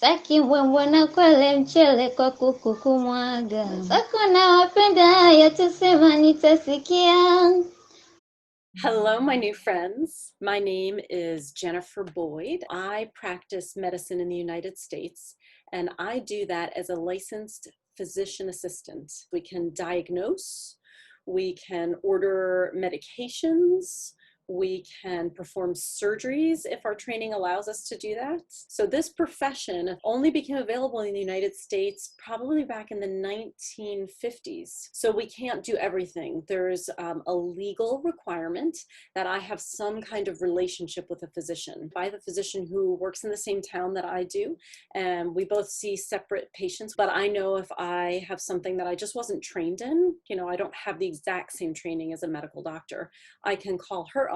Saki mbwembwana kwale mchele kwa kuku kumwaga. Sako na wapenda yatusema nitasikia. Hello, my new friends. My name is Jennifer Boyd. I practice medicine in the United States, and I do that as a licensed physician assistant. We can diagnose, we can order medications, we can perform surgeries if our training allows us to do that. So this profession only became available in the United States probably back in the 1950s. So we can't do everything. There's a legal requirement that I have some kind of relationship with a physician. I have a physician who works in the same town that I do, and we both see separate patients, but I know if I have something that I just wasn't trained in, I don't have the exact same training as a medical doctor, I can call her up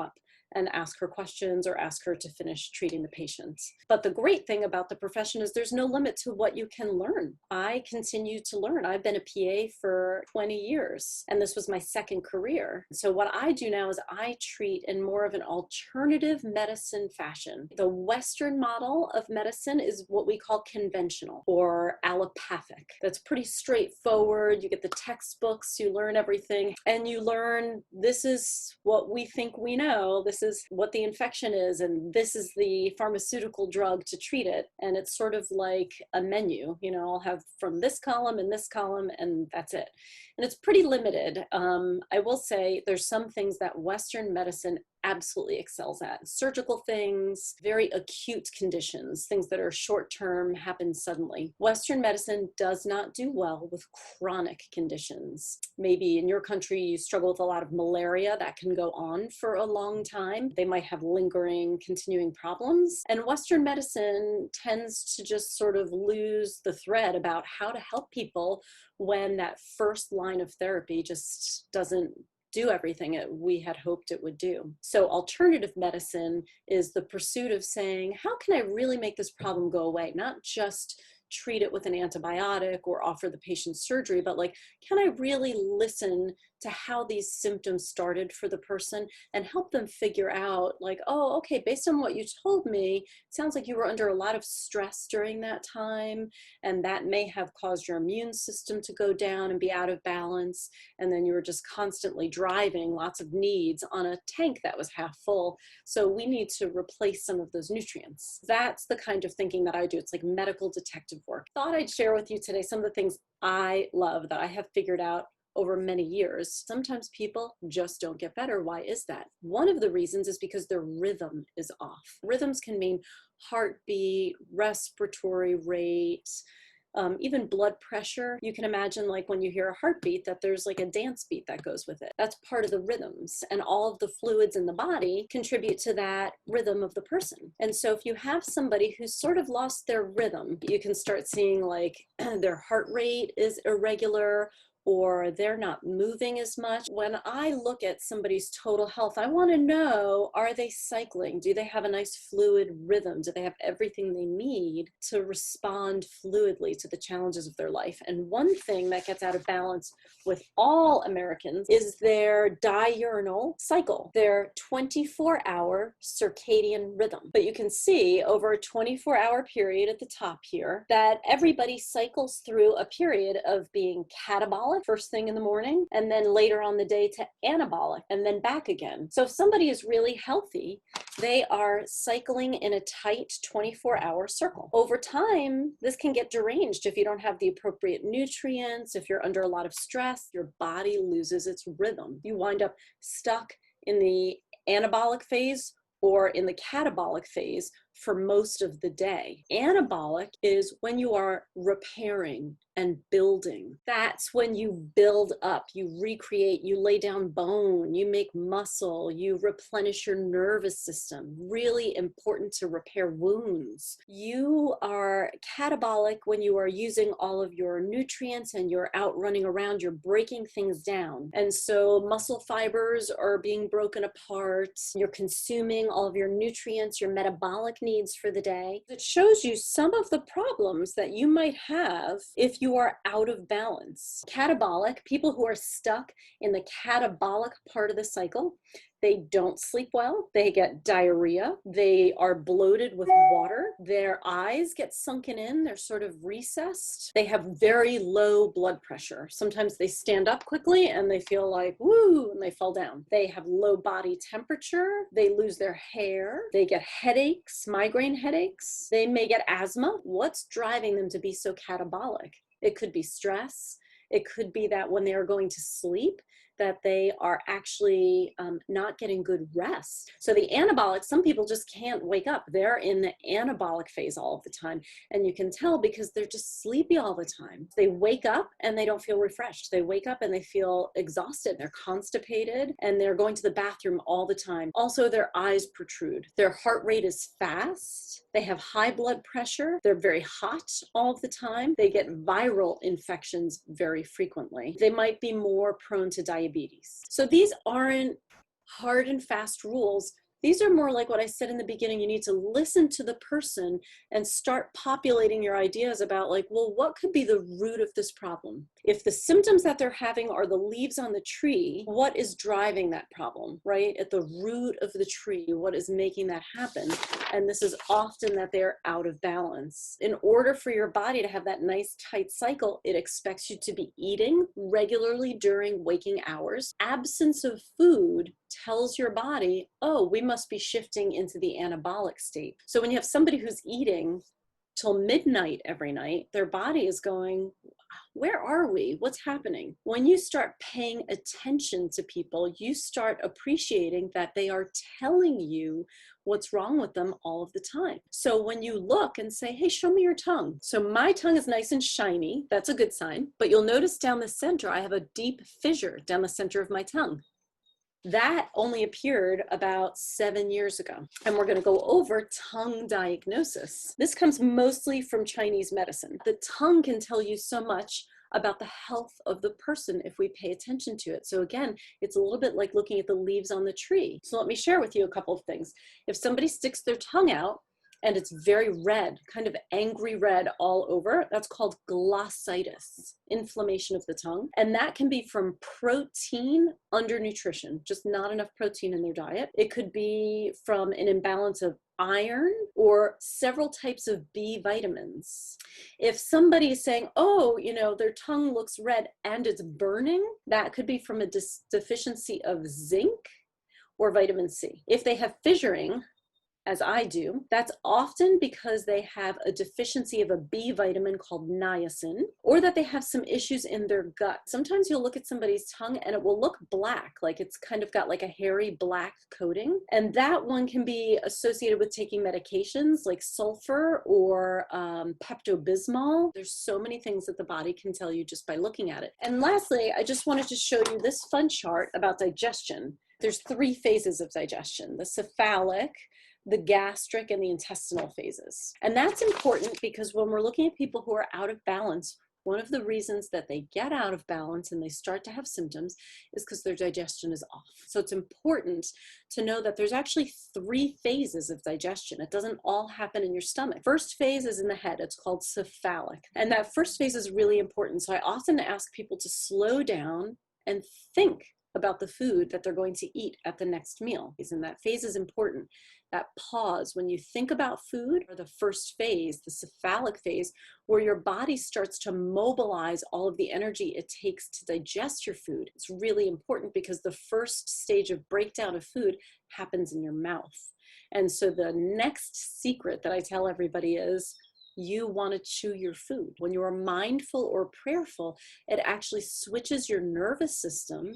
and ask her questions or ask her to finish treating the patient. But the great thing about the profession is there's no limit to what you can learn. I continue to learn. I've been a PA for 20 years, and this was my second career. So what I do now is I treat in more of an alternative medicine fashion. The Western model of medicine is what we call conventional or allopathic. That's pretty straightforward. You get the textbooks, you learn everything, and you learn this is what we think we know. This is what the infection is, and this is the pharmaceutical drug to treat it. And it's sort of like a menu, I'll have from this column and this column, and that's it. And it's pretty limited. I will say there's some things that Western medicine absolutely excels at. Surgical things, very acute conditions, things that are short-term, happen suddenly. Western medicine does not do well with chronic conditions. Maybe in your country you struggle with a lot of malaria that can go on for a long time. They might have lingering, continuing problems. And Western medicine tends to just sort of lose the thread about how to help people when that first line of therapy just doesn't do everything we had hoped it would do. So alternative medicine is the pursuit of saying, how can I really make this problem go away? Not just treat it with an antibiotic or offer the patient surgery, but can I really listen to how these symptoms started for the person and help them figure out oh, okay, based on what you told me, it sounds like you were under a lot of stress during that time, and that may have caused your immune system to go down and be out of balance, and then you were just constantly driving lots of needs on a tank that was half full, so we need to replace some of those nutrients. That's the kind of thinking that I do. It's like medical detective work. Thought I'd share with you today some of the things I love that I have figured out over many years. Sometimes people just don't get better. Why is that? One of the reasons is because their rhythm is off. Rhythms can mean heartbeat, respiratory rate, even blood pressure. You can imagine when you hear a heartbeat that there's a dance beat that goes with it. That's part of the rhythms, and all of the fluids in the body contribute to that rhythm of the person. And so if you have somebody who's sort of lost their rhythm, you can start seeing their heart rate is irregular, or they're not moving as much. When I look at somebody's total health, I want to know, are they cycling? Do they have a nice fluid rhythm? Do they have everything they need to respond fluidly to the challenges of their life? And one thing that gets out of balance with all Americans is their diurnal cycle, their 24-hour circadian rhythm. But you can see over a 24-hour period at the top here that everybody cycles through a period of being catabolic first thing in the morning, and then later on the day to anabolic, and then back again. So if somebody is really healthy, they are cycling in a tight 24-hour circle. Over time, this can get deranged if you don't have the appropriate nutrients, if you're under a lot of stress, your body loses its rhythm. You wind up stuck in the anabolic phase or in the catabolic phase for most of the day. Anabolic is when you are repairing and building. That's when you build up, you recreate, you lay down bone, you make muscle, you replenish your nervous system. Really important to repair wounds. You are catabolic when you are using all of your nutrients and you're out running around, you're breaking things down. And so muscle fibers are being broken apart, you're consuming all of your nutrients, your metabolic needs for the day. It shows you some of the problems that you might have if you are out of balance. Catabolic, people who are stuck in the catabolic part of the cycle, They don't sleep well. They get diarrhea. They are bloated with water. Their eyes get sunken in. They're sort of recessed. They have very low blood pressure. Sometimes they stand up quickly and they feel like, woo, and they fall down. They have low body temperature. They lose their hair. They get headaches, migraine headaches. They may get asthma. What's driving them to be so catabolic? It could be stress. It could be that when they are going to sleep, that they are actually not getting good rest. So the anabolic, some people just can't wake up. They're in the anabolic phase all of the time. And you can tell because they're just sleepy all the time. They wake up and they don't feel refreshed. They wake up and they feel exhausted. They're constipated and they're going to the bathroom all the time. Also, their eyes protrude. Their heart rate is fast. They have high blood pressure. They're very hot all the time. They get viral infections very frequently. They might be more prone to diabetes. So these aren't hard and fast rules. These are more like what I said in the beginning. You need to listen to the person and start populating your ideas about like, well, what could be the root of this problem? If the symptoms that they're having are the leaves on the tree, what is driving that problem, right? At the root of the tree, what is making that happen? And this is often that they're out of balance. In order for your body to have that nice tight cycle, it expects you to be eating regularly during waking hours. Absence of food tells your body, oh, we must be shifting into the anabolic state. So when you have somebody who's eating till midnight every night, their body is going, where are we? What's happening? When you start paying attention to people, you start appreciating that they are telling you what's wrong with them all of the time. So when you look and say, hey, show me your tongue. So my tongue is nice and shiny. That's a good sign. But you'll notice down the center, I have a deep fissure down the center of my tongue. That only appeared about 7 years ago. And we're going to go over tongue diagnosis. This comes mostly from Chinese medicine. The tongue can tell you so much about the health of the person if we pay attention to it. So again, it's a little bit like looking at the leaves on the tree. So let me share with you a couple of things. If somebody sticks their tongue out, and it's very red, kind of angry red all over, that's called glossitis, inflammation of the tongue. And that can be from protein undernutrition, just not enough protein in their diet. It could be from an imbalance of iron or several types of B vitamins. If somebody is saying, oh, you know, their tongue looks red and it's burning, that could be from a deficiency of zinc or vitamin C. If they have fissuring, as I do, that's often because they have a deficiency of a B vitamin called niacin, or that they have some issues in their gut. Sometimes you'll look at somebody's tongue and it will look black, like it's kind of got like a hairy black coating. And that one can be associated with taking medications like sulfur or Pepto-Bismol. There's so many things that the body can tell you just by looking at it. And lastly, I just wanted to show you this fun chart about digestion. There's 3 phases of digestion: the cephalic, the gastric, and the intestinal phases. And that's important because when we're looking at people who are out of balance, one of the reasons that they get out of balance and they start to have symptoms is because their digestion is off. So it's important to know that there's actually 3 phases of digestion. It doesn't all happen in your stomach. First phase is in the head. It's called cephalic. And that first phase is really important. So I often ask people to slow down and think about the food that they're going to eat at the next meal. And that phase is important. That pause when you think about food, or the first phase, the cephalic phase, where your body starts to mobilize all of the energy it takes to digest your food. It's really important because the first stage of breakdown of food happens in your mouth. And so the next secret that I tell everybody is, you want to chew your food. When you are mindful or prayerful, it actually switches your nervous system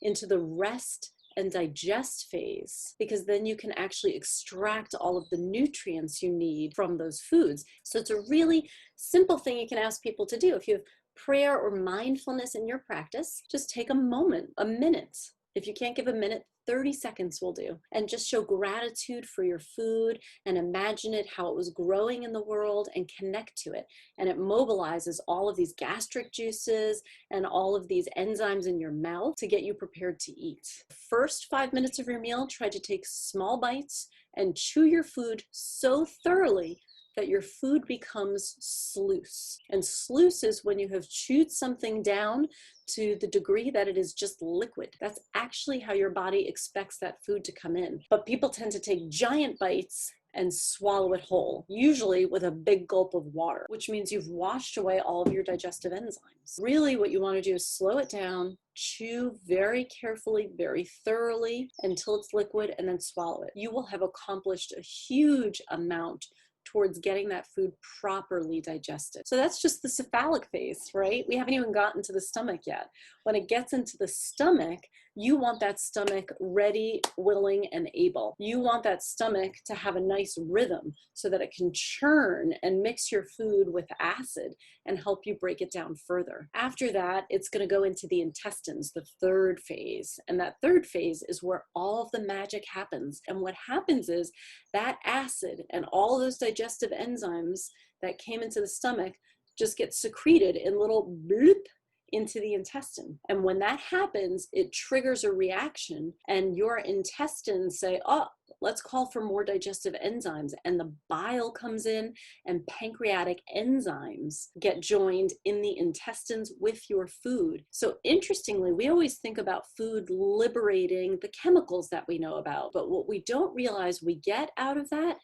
into the rest and digest phase, because then you can actually extract all of the nutrients you need from those foods. So it's a really simple thing you can ask people to do. If you have prayer or mindfulness in your practice, just take a moment, a minute. If you can't give a minute, 30 seconds will do. And just show gratitude for your food and imagine it, how it was growing in the world, and connect to it. And it mobilizes all of these gastric juices and all of these enzymes in your mouth to get you prepared to eat. First 5 minutes of your meal, try to take small bites and chew your food so thoroughly that your food becomes sluice. And sluice is when you have chewed something down to the degree that it is just liquid. That's actually how your body expects that food to come in. But people tend to take giant bites and swallow it whole, usually with a big gulp of water, which means you've washed away all of your digestive enzymes. Really, what you want to do is slow it down, chew very carefully, very thoroughly until it's liquid, and then swallow it. You will have accomplished a huge amount towards getting that food properly digested. So that's just the cephalic phase, right? We haven't even gotten to the stomach yet. When it gets into the stomach, you want that stomach ready, willing, and able. You want that stomach to have a nice rhythm so that it can churn and mix your food with acid and help you break it down further. After that, it's going to go into the intestines, the third phase. And that third phase is where all of the magic happens. And what happens is that acid and all those digestive enzymes that came into the stomach just get secreted in little bloop into the intestine. And when that happens, it triggers a reaction and your intestines say, oh, let's call for more digestive enzymes. And the bile comes in and pancreatic enzymes get joined in the intestines with your food. So interestingly, we always think about food liberating the chemicals that we know about. But what we don't realize we get out of that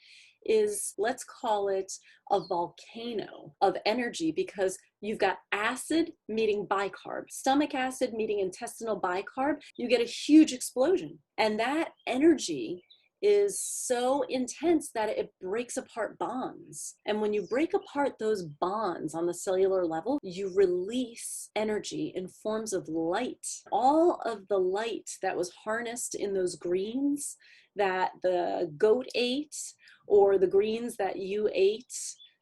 is, let's call it a volcano of energy, because you've got acid meeting bicarb, stomach acid meeting intestinal bicarb, you get a huge explosion. And that energy is so intense that it breaks apart bonds. And when you break apart those bonds on the cellular level, you release energy in forms of light. All of the light that was harnessed in those greens that the goat ate, or the greens that you ate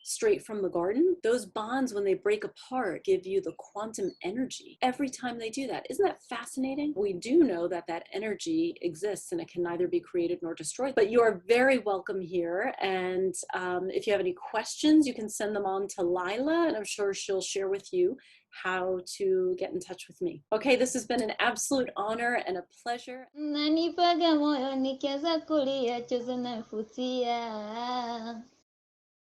straight from the garden, those bonds, when they break apart, give you the quantum energy every time they do that. Isn't that fascinating? We do know that that energy exists and it can neither be created nor destroyed. But you are very welcome here. And if you have any questions, you can send them on to Lila, and I'm sure she'll share with you how to get in touch with me. Okay, this has been an absolute honor and a pleasure. Nanipaga moyo nikianza kulia chozi nafutia.